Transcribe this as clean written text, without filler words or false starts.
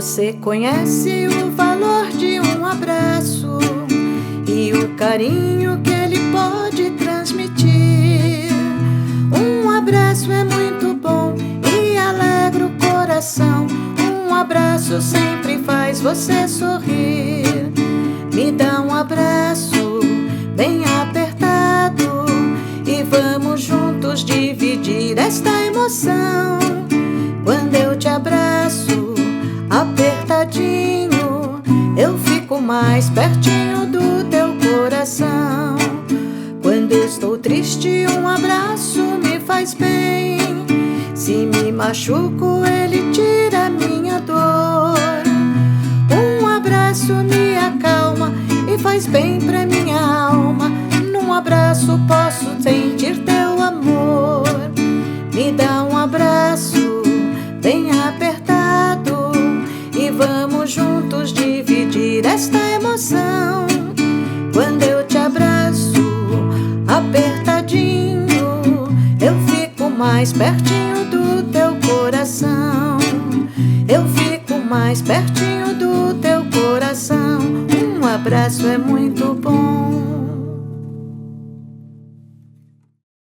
Você conhece o valor de um abraço e o carinho que ele pode transmitir. Um abraço é muito bom e alegra o coração. Um abraço sempre faz você sorrir. Me dá um abraço bem apertado e vamos juntos dividir esta emoção. Quando eu te abraço apertadinho, eu fico mais pertinho do teu coração. Quando eu estou triste, um abraço me faz bem. Se me machuco, ele tira minha dor. Um abraço me acalma e faz bem pra minha alma. Num abraço posso sentir teu amor. Me dá um abraço bem apertado e vamos juntos dividir esta emoção. Quando eu te abraço apertadinho, eu fico mais pertinho do teu coração. Eu fico mais pertinho do teu coração. Um abraço é muito bom.